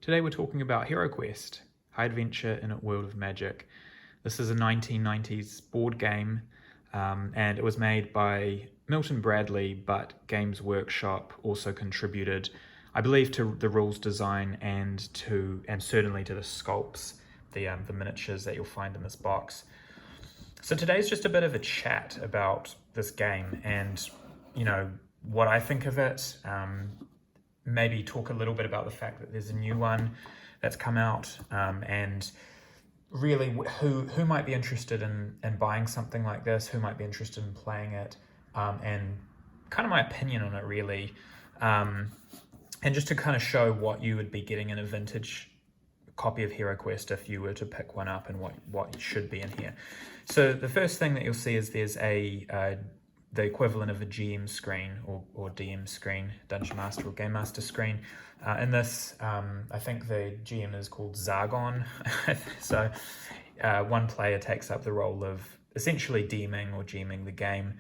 Today we're talking about HeroQuest, High Adventure in a World of Magic. This is a 1990s board game, and it was made by Milton Bradley, but Games Workshop also contributed, I believe, to the rules design and certainly to the sculpts, the miniatures that you'll find in this box. So today's just a bit of a chat about this game and, what I think of it. Maybe talk a little bit about the fact that there's a new one that's come out, and really who might be interested in buying something like this, who might be interested in playing it, and kind of my opinion on it really, and just to kind of show what you would be getting in a vintage copy of HeroQuest if you were to pick one up, and what should be in here. So the first thing that you'll see is there's the equivalent of a GM screen or DM screen, Dungeon Master or Game Master screen. In this, I think the GM is called Zargon. So one player takes up the role of essentially DMing or GMing the game.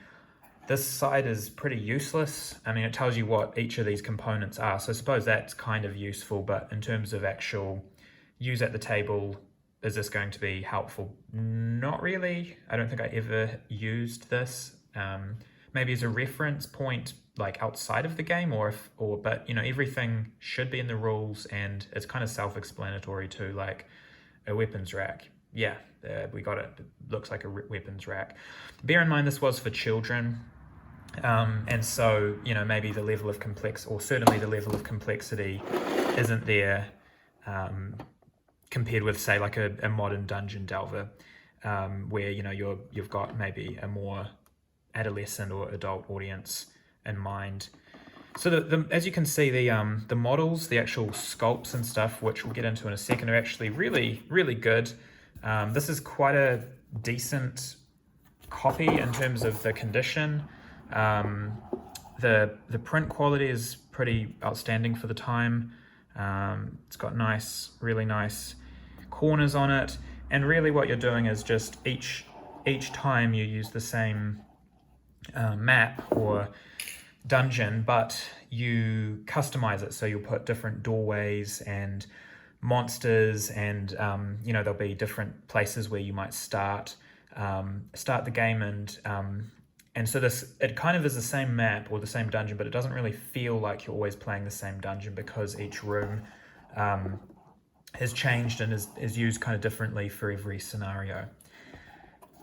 This side is pretty useless. I mean, it tells you what each of these components are, so I suppose that's kind of useful, but in terms of actual use at the table, is this going to be helpful? Not really. I don't think I ever used this. Maybe as a reference point, like outside of the game, but everything should be in the rules, and it's kind of self-explanatory too, like a weapons rack. Yeah, we got it. It looks like a weapons rack. Bear in mind this was for children, and so maybe the level of certainly the level of complexity isn't there compared with, say, like a modern dungeon delver, where you've got maybe a more adolescent or adult audience in mind. So as you can see, the models, the actual sculpts and stuff, which we'll get into in a second, are actually really, really good. This is quite a decent copy in terms of the condition. The print quality is pretty outstanding for the time. It's got really nice corners on it, and really what you're doing is just each time you use the same map or dungeon, but you customize it, so you'll put different doorways and monsters, and there'll be different places where you might start the game, and so it kind of is the same map or the same dungeon, but it doesn't really feel like you're always playing the same dungeon, because each room has changed and is used kind of differently for every scenario.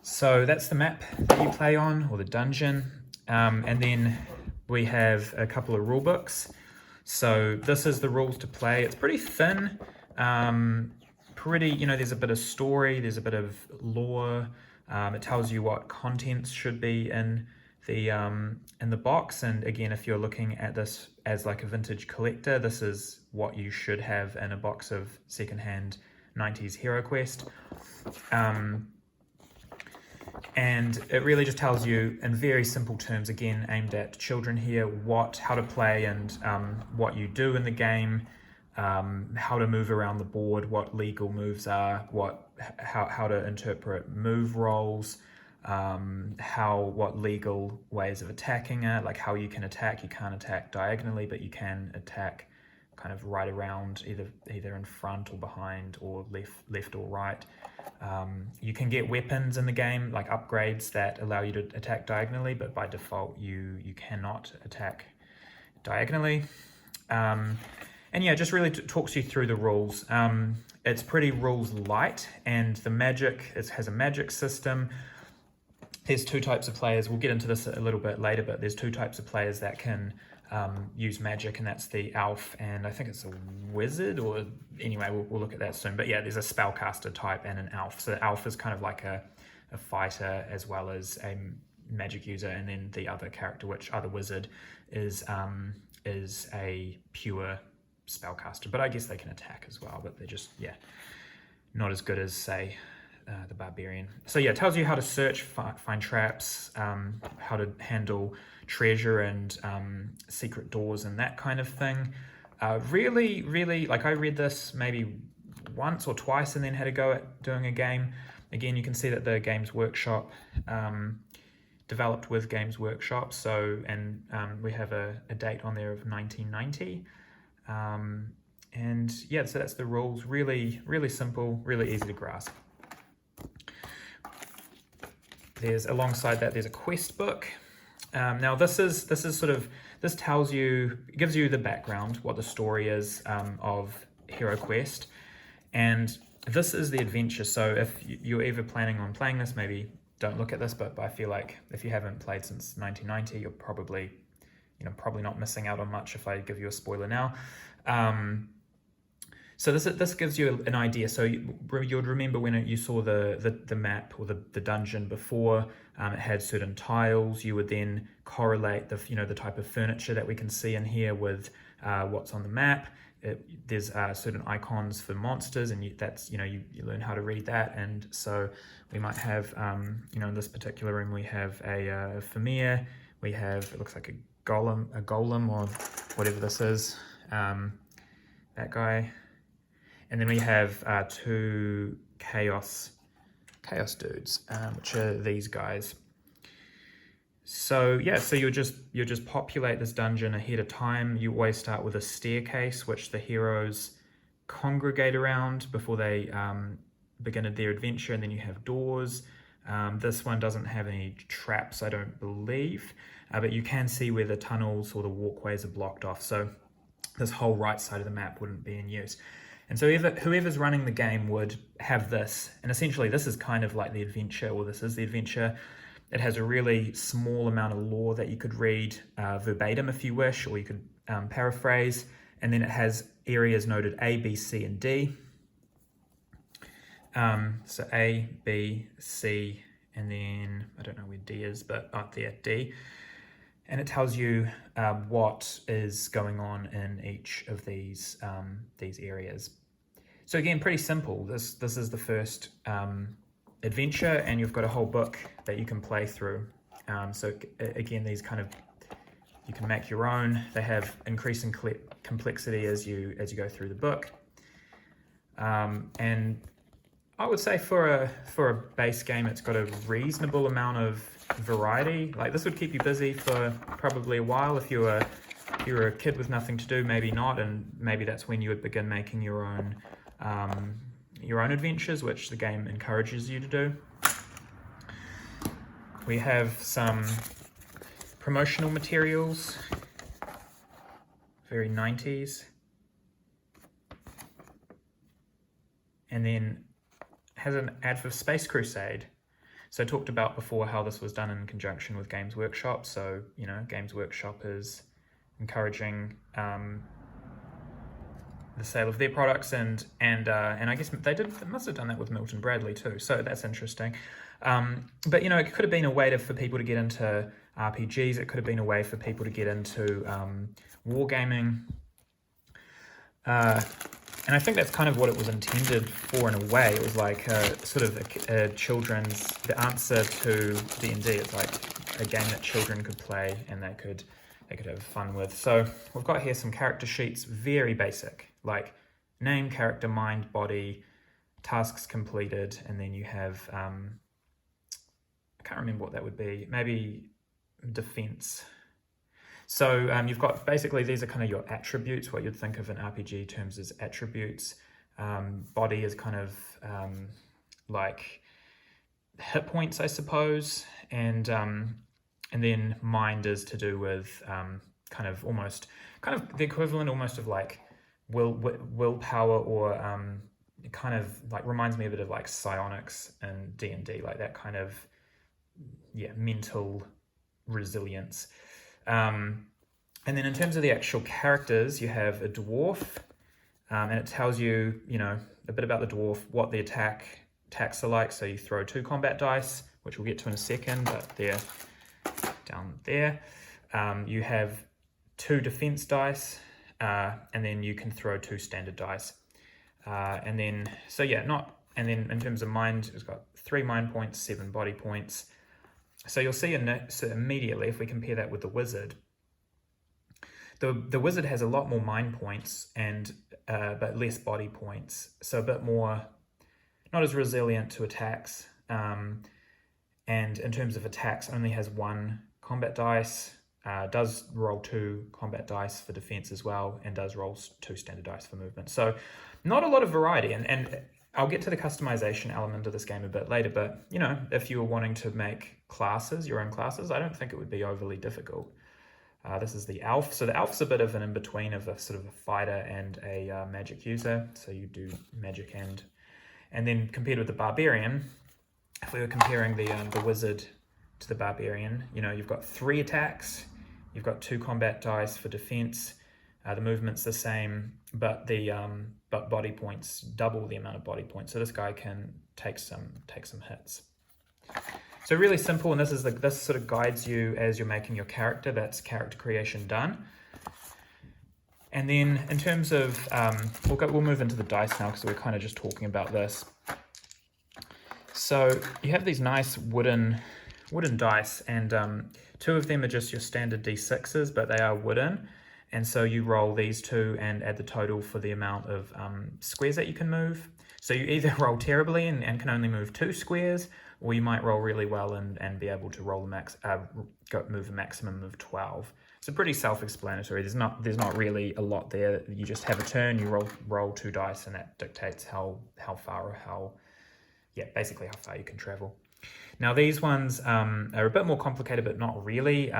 So that's the map that you play on, or the dungeon, and then we have a couple of rule books. So this is the rules to play. It's pretty thin, there's a bit of story, there's a bit of lore. It tells you what contents should be in the box, and again, if you're looking at this as like a vintage collector, this is what you should have in a box of secondhand 90s HeroQuest. And it really just tells you in very simple terms, again aimed at children here, how to play and what you do in the game, how to move around the board, what legal moves are, how to interpret move rolls, what legal ways of attacking are, like how you can attack. You can't attack diagonally, but you can attack kind of right around, either in front or behind, or left or right. You can get weapons in the game, like upgrades that allow you to attack diagonally, but by default you cannot attack diagonally. And yeah, just really talks you through the rules. It's pretty rules light, and the magic, it has a magic system. There's two types of players. We'll get into this a little bit later, but there's two types of players that can use magic, and that's the elf, and I think it's a wizard, or anyway, we'll look at that soon. But yeah, there's a spellcaster type and an elf. So the elf is kind of like a fighter as well as a magic user, and then the other character, other wizard, is a pure spellcaster. But I guess they can attack as well, but they're just, not as good as, say, the barbarian. So yeah, it tells you how to search, find traps, how to handle treasure and secret doors and that kind of thing. Really, really, like I read this maybe once or twice and then had a go at doing a game. Again, you can see that the Games Workshop developed with Games Workshop. So, and we have a date on there of 1990. And yeah, so that's the rules. Really, really simple, really easy to grasp. Alongside that, there's a quest book. Now this tells you, gives you the background, what the story is of HeroQuest, and this is the adventure. So if you're ever planning on playing this, maybe don't look at this, but I feel like if you haven't played since 1990, you're probably not missing out on much if I give you a spoiler now. So this gives you an idea. So you'd remember when you saw the map or the dungeon before, it had certain tiles. You would then correlate the type of furniture that we can see in here with what's on the map. There's certain icons for monsters, and you learn how to read that. And so we might have in this particular room we have a Famir. We have, it looks like a golem or whatever this is, that guy. And then we have two chaos dudes, which are these guys. So yeah, so you just populate this dungeon ahead of time. You always start with a staircase, which the heroes congregate around before they begin their adventure, and then you have doors. This one doesn't have any traps, I don't believe, but you can see where the tunnels or the walkways are blocked off. So this whole right side of the map wouldn't be in use. And so whoever's running the game would have this, and essentially this is kind of like the adventure, or this is the adventure. It has a really small amount of lore that you could read verbatim if you wish, or you could paraphrase, and then it has areas noted A, B, C, and D. So A, B, C, and then I don't know where D is, but up there, D. And it tells you what is going on in each of these areas. So again, pretty simple. This is the first adventure, and you've got a whole book that you can play through. So again, these you can make your own. They have increasing complexity as you go through the book. And I would say for a base game, it's got a reasonable amount of variety. Like, this would keep you busy for probably a while. If you were a kid with nothing to do, maybe not, and maybe that's when you would begin making your own adventures, which the game encourages you to do. We have some promotional materials, very 90s, and then has an ad for Space Crusade. So I talked about before how this was done in conjunction with Games Workshop. So, Games Workshop is encouraging the sale of their products, and I guess they must have done that with Milton Bradley too. So that's interesting. But it could have been a way for people to get into RPGs. It could have been a way for people to get into wargaming. And I think that's kind of what it was intended for in a way. It was like a children's, the answer to D&D. It's like a game that children could play and they could have fun with. So we've got here some character sheets, very basic, like name, character, mind, body, tasks completed, and then you have, I can't remember what that would be, maybe defense. So you've got, basically, these are kind of your attributes, what you'd think of in RPG terms as attributes. Body is kind of like hit points, I suppose, and then mind is to do with kind of the equivalent almost of like willpower, or it kind of like reminds me a bit of like psionics and D&D, like that kind of mental resilience. And then in terms of the actual characters, you have a dwarf, and it tells you, a bit about the dwarf, what the attacks are like. So you throw 2 combat dice, which we'll get to in a second, but they're down there. You have 2 defense dice, and then you can throw 2 standard dice. And then in terms of mind, it's got 3 mind points, 7 body points. So you'll see so immediately, if we compare that with the wizard, the wizard has a lot more mind points and but less body points, so a bit more, not as resilient to attacks. And in terms of attacks, only has 1 combat dice, does roll 2 combat dice for defense as well, and does roll 2 standard dice for movement. So not a lot of variety, and I'll get to the customization element of this game a bit later, but you know, if you were wanting to make classes, your own classes, I don't think it would be overly difficult. This is the elf. So the elf's a bit of an in-between of a sort of a fighter and a magic user. So you do magic and then compared with the barbarian, if we were comparing the wizard to the barbarian, you know, you've got 3 attacks, you've got 2 combat dice for defense. The movement's the same, but but body points, double the amount of body points. So this guy can take some hits. So really simple, and this sort of guides you as you're making your character. That's character creation done. And then in terms of, we'll move into the dice now because we're kind of just talking about this. So you have these nice wooden dice, and 2 of them are just your standard D6s, but they are wooden. And so you roll these 2 and add the total for the amount of squares that you can move. So you either roll terribly and can only move 2 squares, or you might roll really well and be able to roll move a maximum of 12. So pretty self-explanatory. There's not really a lot there. You just have a turn, you roll 2 dice, and that dictates how far or basically how far you can travel. Now these ones are a bit more complicated, but not really.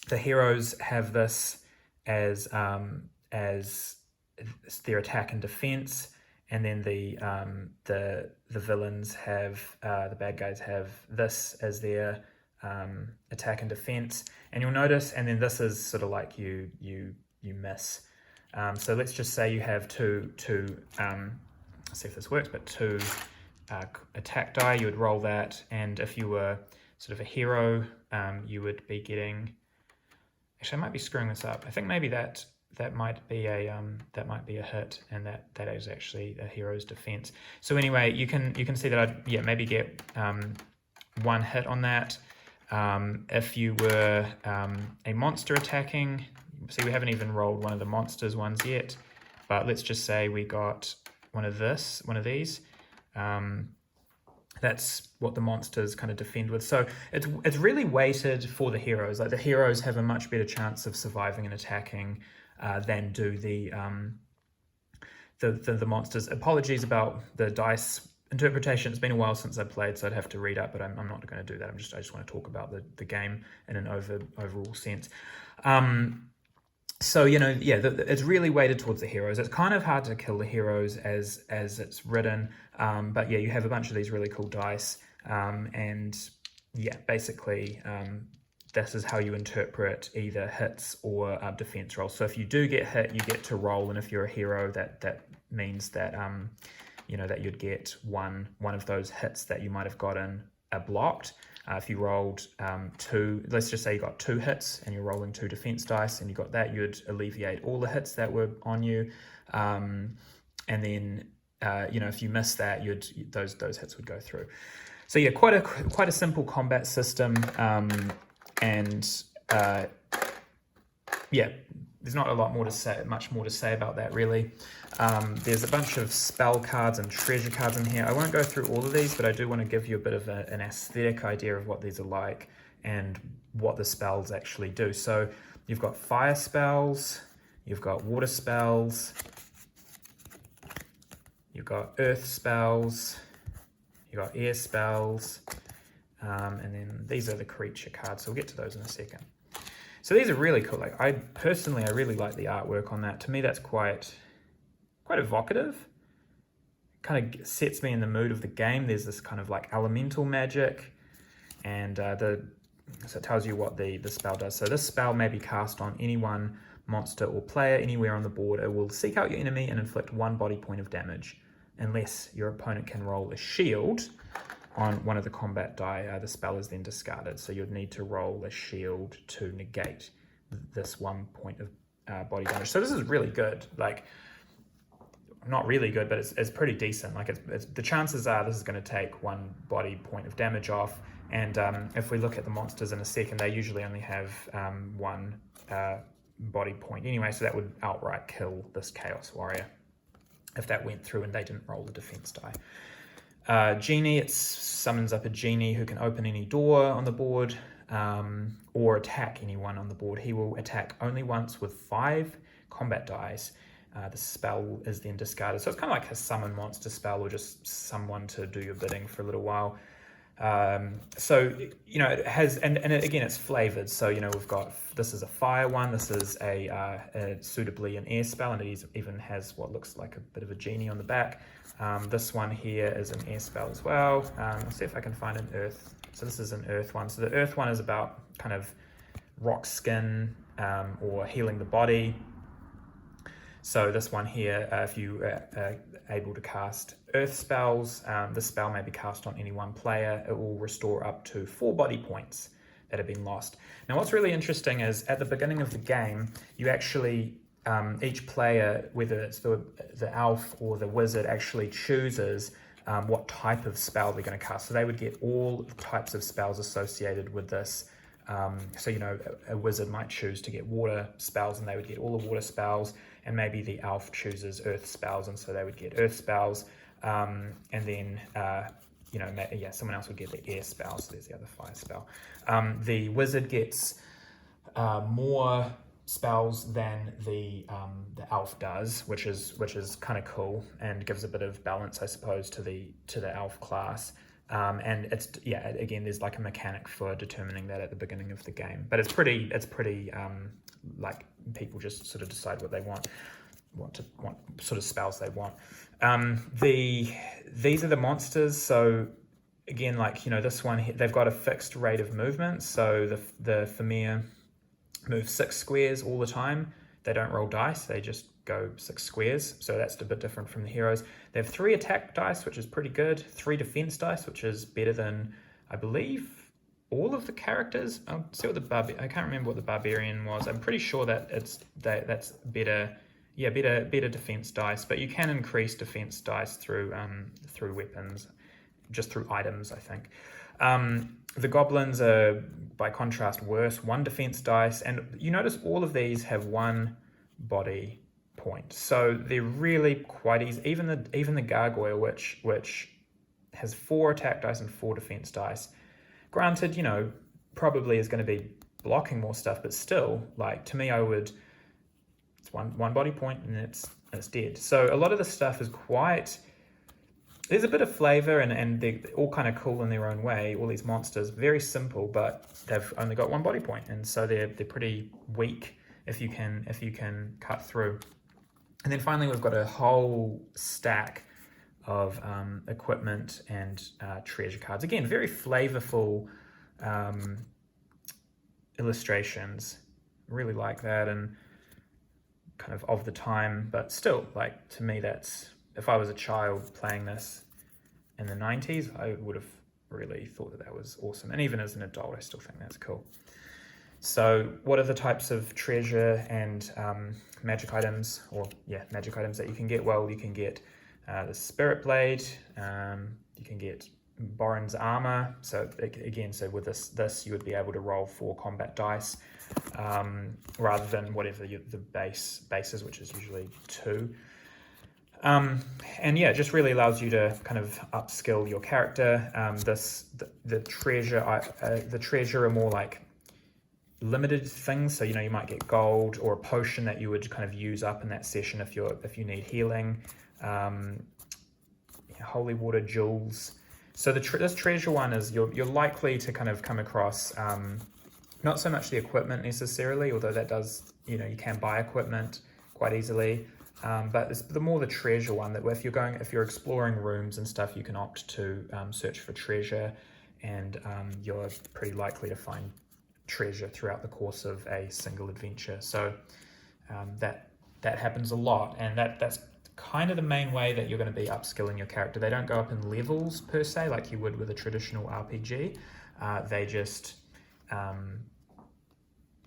The heroes have this as their attack and defense, and then the villains have the bad guys have this as their attack and defense. And you'll notice, and then this is sort of like you miss. So let's just say you have two let's see if this works, but 2 attack die. You would roll that, and if you were sort of a hero, you would be getting. Actually, I might be screwing this up. I think maybe that might be a hit, and that is actually a hero's defense. So anyway, you can see that I'd maybe get 1 hit on that. If you were a monster attacking, see, we haven't even rolled one of the monsters ones yet, but let's just say we got one of these. That's what the monsters kind of defend with. So it's really weighted for the heroes. Like the heroes have a much better chance of surviving and attacking than do the monsters. Apologies about the dice interpretation. It's been a while since I played, so I'd have to read up, but I'm not going to do that. I just want to talk about the game in an overall sense. So, you know, it's really weighted towards the heroes. It's kind of hard to kill the heroes as it's written, but yeah, you have a bunch of these really cool dice, and yeah, basically this is how you interpret either hits or defense rolls. So if you do get hit, you get to roll, and if you're a hero, that means that you know, that you'd get one of those hits that you might have gotten blocked. If you rolled 2, let's just say you got 2 hits and you're rolling 2 defense dice and you got that, you'd alleviate all the hits that were on you. And then, you know, if you missed that, those hits would go through. So yeah, quite a simple combat system. And yeah, there's not a lot more to say, much more to say about that really. There's a bunch of spell cards and treasure cards in here. I won't go through all of these, but I do want to give you a bit of an aesthetic idea of what these are like and what the spells actually do. So you've got fire spells, you've got water spells, you've got earth spells, you've got air spells, and then these are the creature cards. So we'll get to those in a second. So these are really cool. Like I really like the artwork on that. To me, that's quite evocative. Kind of sets me in the mood of the game. There's this kind of like elemental magic, and so it tells you what the spell does. So this spell may be cast on any one monster or player anywhere on the board. It will seek out your enemy and inflict 1 body point of damage, unless your opponent can roll a shield on one of the combat die. The spell is then discarded, so you'd need to roll a shield to negate this 1 point of body damage. So this is really good. Like, not really good, but it's pretty decent. Like it's the chances are this is going to take 1 body point of damage off. And if we look at the monsters in a second, they usually only have 1 body point anyway, so that would outright kill this Chaos Warrior if that went through and they didn't roll the defense die. Genie, it summons up a genie who can open any door on the board. or attack anyone on the board. He will attack only once with 5 combat dice. The spell is then discarded. So it's kind of like a summon monster spell, or just someone to do your bidding for a little while. So, you know, it has, and again, it's flavored. So, you know, we've got, this is a fire one, this is a suitably an air spell, and it even has what looks like a bit of a genie on the back. This one here is an air spell as well. Let's see if I can find an earth. So this is an earth one. So the earth one is about kind of rock skin, or healing the body. So this one here, if you are able to cast earth spells, this spell may be cast on any one player. It will restore up to 4 body points that have been lost. Now what's really interesting is at the beginning of the game, you actually, each player, whether it's the elf or the wizard, actually chooses what type of spell they're going to cast. So they would get all the types of spells associated with this. So, you know, a wizard might choose to get water spells, and they would get all the water spells, and maybe the elf chooses earth spells, and so they would get earth spells, and then, you know, yeah, someone else would get the air spells. So there's the other fire spell. The wizard gets more spells than the elf does, which is kind of cool and gives a bit of balance, I suppose, to the elf class. And it's, yeah, again, there's like a mechanic for determining that at the beginning of the game, but it's pretty like people just sort of decide what they want sort of spells they want. These are the monsters. So again, like, you know, this one, they've got a fixed rate of movement. So the Famir move 6 squares all the time. They don't roll dice, they just go 6 squares. So that's a bit different from the heroes. They have 3 attack dice, which is pretty good. 3 defense dice, which is better than, I believe, all of the characters. I'll see what I can't remember what the barbarian was. I'm pretty sure that that's better. Yeah, better defense dice, but you can increase defense dice through weapons, just through items, I think. The goblins are, by contrast, worse. 1 defense dice, and you notice all of these have 1 body point, so they're really quite easy. Even the gargoyle, which has 4 attack dice and 4 defense dice. Granted, you know, probably is going to be blocking more stuff, but still, like, to me, it's one body point and it's dead. So a lot of the stuff is quite, there's a bit of flavor, and they're all kind of cool in their own way. All these monsters, very simple, but they've only got 1 body point, and so they're pretty weak if you can cut through. And then finally, we've got a whole stack of equipment and treasure cards. Again, very flavorful illustrations. Really like that, and kind of the time, but still, like, to me, that's, if I was a child playing this in the 90s, I would have really thought that was awesome. And even as an adult, I still think that's cool. So what are the types of treasure and magic items, magic items that you can get? Well, you can get the Spirit Blade, you can get Borin's armor. So again, so with this you would be able to roll 4 combat dice, rather than whatever the base is, which is usually 2. And yeah, it just really allows you to kind of upskill your character. The treasure are more like limited things. So, you know, you might get gold or a potion that you would kind of use up in that session if you need healing. Holy water jewels. So this treasure one is, you're likely to kind of come across not so much the equipment necessarily, although that does, you know, you can buy equipment quite easily. But it's the more the treasure one, that if you're exploring rooms and stuff, you can opt to search for treasure, and you're pretty likely to find treasure throughout the course of a single adventure. So that happens a lot, and that's kind of the main way that you're going to be upskilling your character. They don't go up in levels per se like you would with a traditional RPG. They just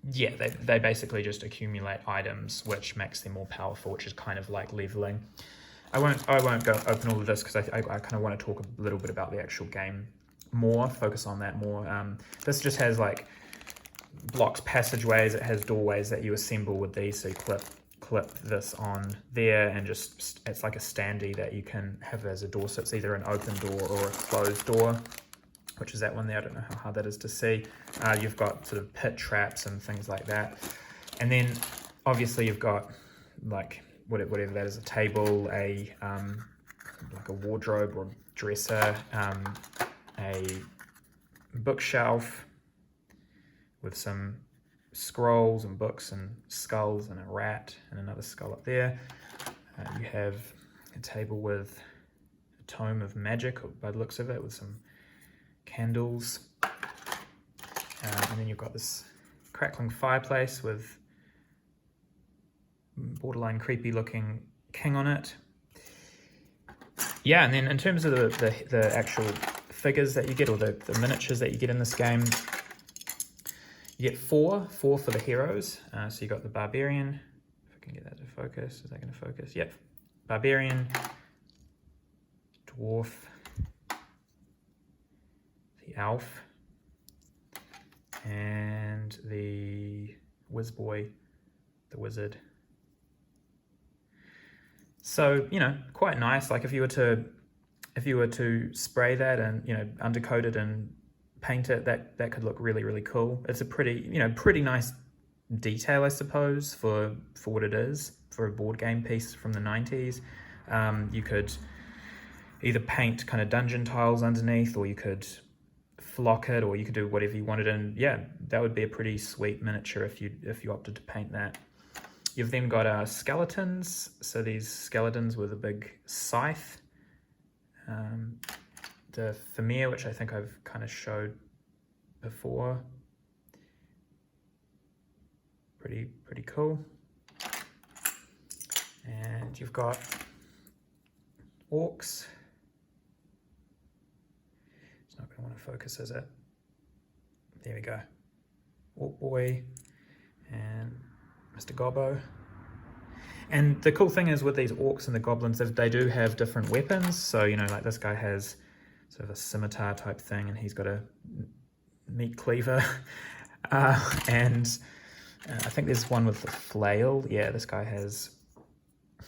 they basically just accumulate items, which makes them more powerful, which is kind of like leveling. I won't go open all of this, because I kind of want to talk a little bit about the actual game more, focus on that more. This just has like blocks, passageways. It has doorways that you assemble with these. So you clip this on there, and just, it's like a standee that you can have as a door. So it's either an open door or a closed door. which is that one there. I don't know how hard that is to see. You've got sort of pit traps and things like that. And then obviously you've got like whatever that is, a table, like a wardrobe or dresser, a bookshelf with some scrolls and books and skulls and a rat and another skull up there. You have a table with a tome of magic by the looks of it, with some candles. And then you've got this crackling fireplace with borderline creepy looking king on it. Yeah, and then in terms of the actual figures that you get, or the miniatures that you get in this game, you get four for the heroes. So you got the barbarian, if I can get that to focus. Is that going to focus? Yep. Barbarian, dwarf, the elf, and the whiz boy, the wizard. So, you know, quite nice. Like if you were to spray that and, you know, undercoat it and paint it, that could look really, really cool. It's a pretty nice detail, I suppose, for what it is, for a board game piece from the 90s. You could either paint kind of dungeon tiles underneath, or you could flock it, or you could do whatever you wanted. And yeah, that would be a pretty sweet miniature if you opted to paint that. You've then got skeletons. So these skeletons with a big scythe. The Famir, which I think I've kind of showed before. Pretty cool. And you've got orcs. It's not going to want to focus, is it? There we go. Orc boy and Mr. Gobbo. And the cool thing is with these orcs and the goblins, they do have different weapons. So, you know, like this guy has sort of a scimitar type thing, and he's got a meat cleaver. And I think there's one with a flail. Yeah, this guy has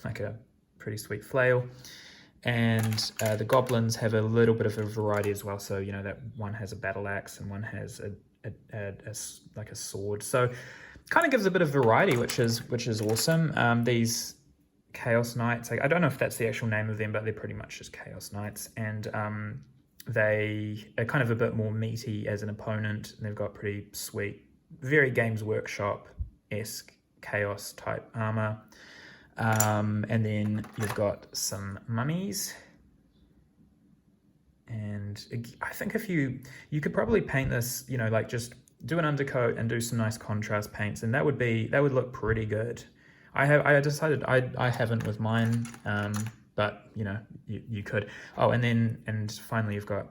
like a pretty sweet flail. And the goblins have a little bit of a variety as well. So, you know, that one has a battle axe and one has like a sword. So kind of gives a bit of variety, which is awesome. These Chaos Knights, I don't know if that's the actual name of them, but they're pretty much just Chaos Knights, and they are kind of a bit more meaty as an opponent. They've got pretty sweet, very Games Workshop-esque Chaos type armor. And then you've got some mummies. And I think if you could probably paint this, you know, like just do an undercoat and do some nice contrast paints, and that would look pretty good. I decided I haven't with mine, but you know, you could. Oh, and finally you've got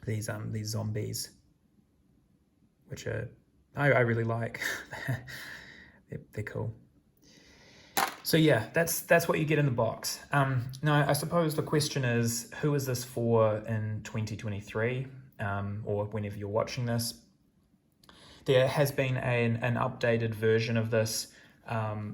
these zombies, which are I really like. they're cool. So yeah, that's what you get in the box. Now I suppose the question is, who is this for in 2023, or whenever you're watching this? There has been an updated version of this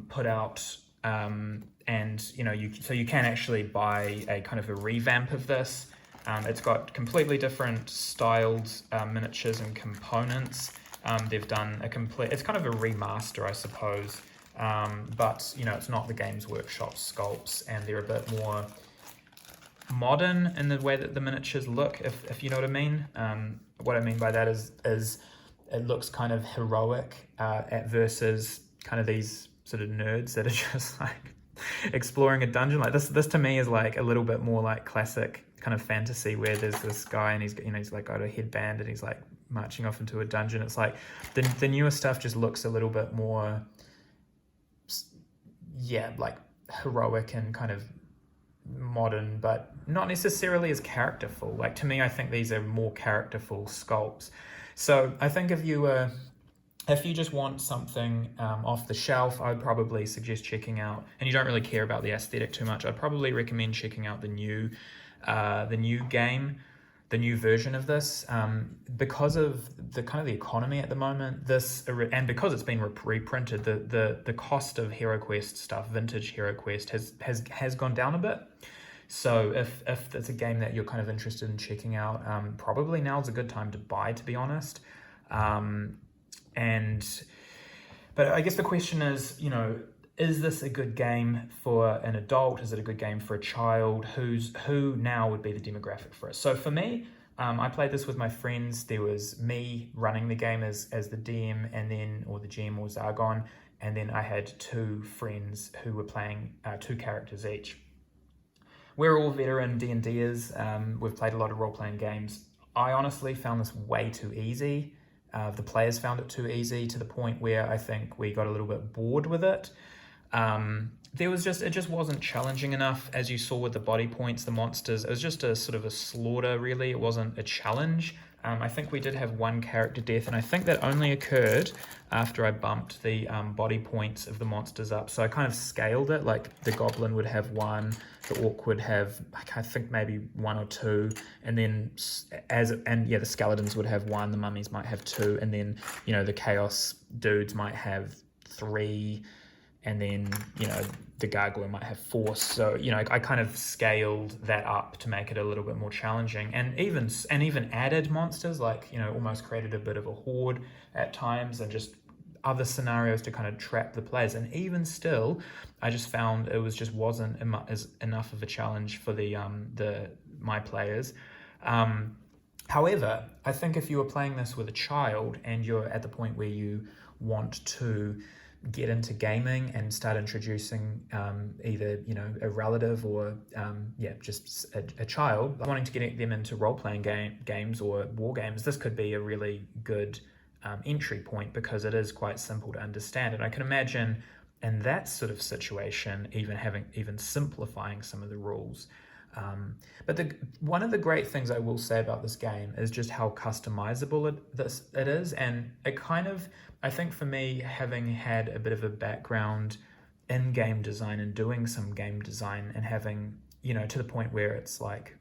put out, and you know, you can actually buy a kind of a revamp of this. It's got completely different styled miniatures and components. They've done it's kind of a remaster, I suppose, but you know, it's not the Games Workshop sculpts, and they're a bit more modern in the way that the miniatures look, if you know what I mean. What I mean by that is it looks kind of heroic versus kind of these sort of nerds that are just like exploring a dungeon. Like this to me is like a little bit more like classic kind of fantasy, where there's this guy and he's like got a headband and he's like marching off into a dungeon. It's like the newer stuff just looks a little bit more, yeah, like heroic and kind of modern, but not necessarily as characterful. Like to me, I think these are more characterful sculpts. So I think if you just want something off the shelf, I would probably suggest checking out, and you don't really care about the aesthetic too much, I'd probably recommend checking out the new game, the new version of this, because of the kind of the economy at the moment. And because it's been reprinted, the cost of HeroQuest stuff, vintage HeroQuest, has gone down a bit. So if it's a game that you're kind of interested in checking out, probably now's a good time to buy, to be honest. But I guess the question is, is this a good game for an adult? Is it a good game for a child? Who now would be the demographic for it? So for me, I played this with my friends. There was me running the game as the DM, and then, or the GM or Zargon, and then I had two friends who were playing two characters each. We're all veteran D&Ders. We've played a lot of role-playing games. I honestly found this way too easy. The players found it too easy, to the point where I think we got a little bit bored with it. It just wasn't challenging enough. As you saw with the body points, the monsters, it was just a sort of a slaughter, really. It wasn't a challenge. I think we did have one character death, and I think that only occurred after I bumped the body points of the monsters up. So I kind of scaled it, like the goblin would have one, the orc would have, I think, maybe one or two, and then the skeletons would have one, the mummies might have two, and then, the chaos dudes might have three, and then, the gargoyle might have four. So, I kind of scaled that up to make it a little bit more challenging, and even added monsters, like, almost created a bit of a horde at times, and just other scenarios to kind of trap the players. And even still, I just found it wasn't enough of a challenge for my players. However, I think if you were playing this with a child and you're at the point where you want to get into gaming and start introducing either a relative or just a child wanting to get them into role-playing games or war games, this could be a really good entry point, because it is quite simple to understand. And I can imagine in that sort of situation even simplifying some of the rules. But one of the great things I will say about this game is just how customizable it is. And it kind of, I think for me, having had a bit of a background in game design and doing some game design, and having, to the point where it's like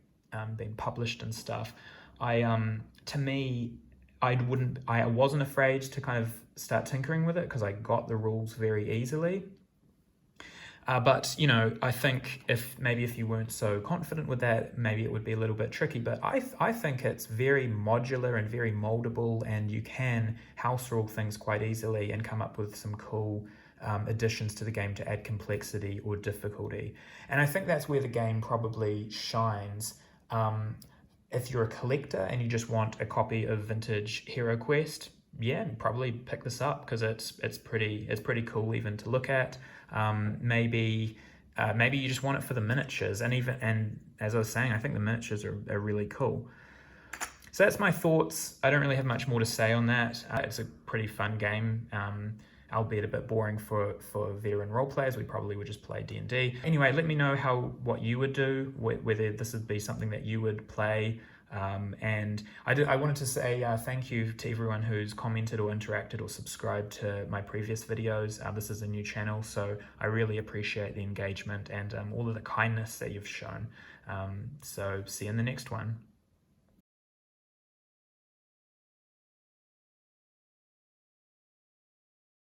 been published and stuff, I wasn't afraid to kind of start tinkering with it, because I got the rules very easily. But I think if you weren't so confident with that, maybe it would be a little bit tricky. But I think it's very modular and very moldable, and you can house rule things quite easily and come up with some cool additions to the game to add complexity or difficulty. And I think that's where the game probably shines. If you're a collector and you just want a copy of vintage HeroQuest, probably pick this up, because it's pretty cool even to look at. Maybe you just want it for the miniatures, and as I was saying, I think the miniatures are really cool. So that's my thoughts. I don't really have much more to say on that. It's a pretty fun game, albeit a bit boring for veteran role players. We probably would just play D&D. Anyway, let me know what you would do, whether this would be something that you would play. And I wanted to say thank you to everyone who's commented or interacted or subscribed to my previous videos. This is a new channel, so I really appreciate the engagement and all of the kindness that you've shown. So see you in the next one.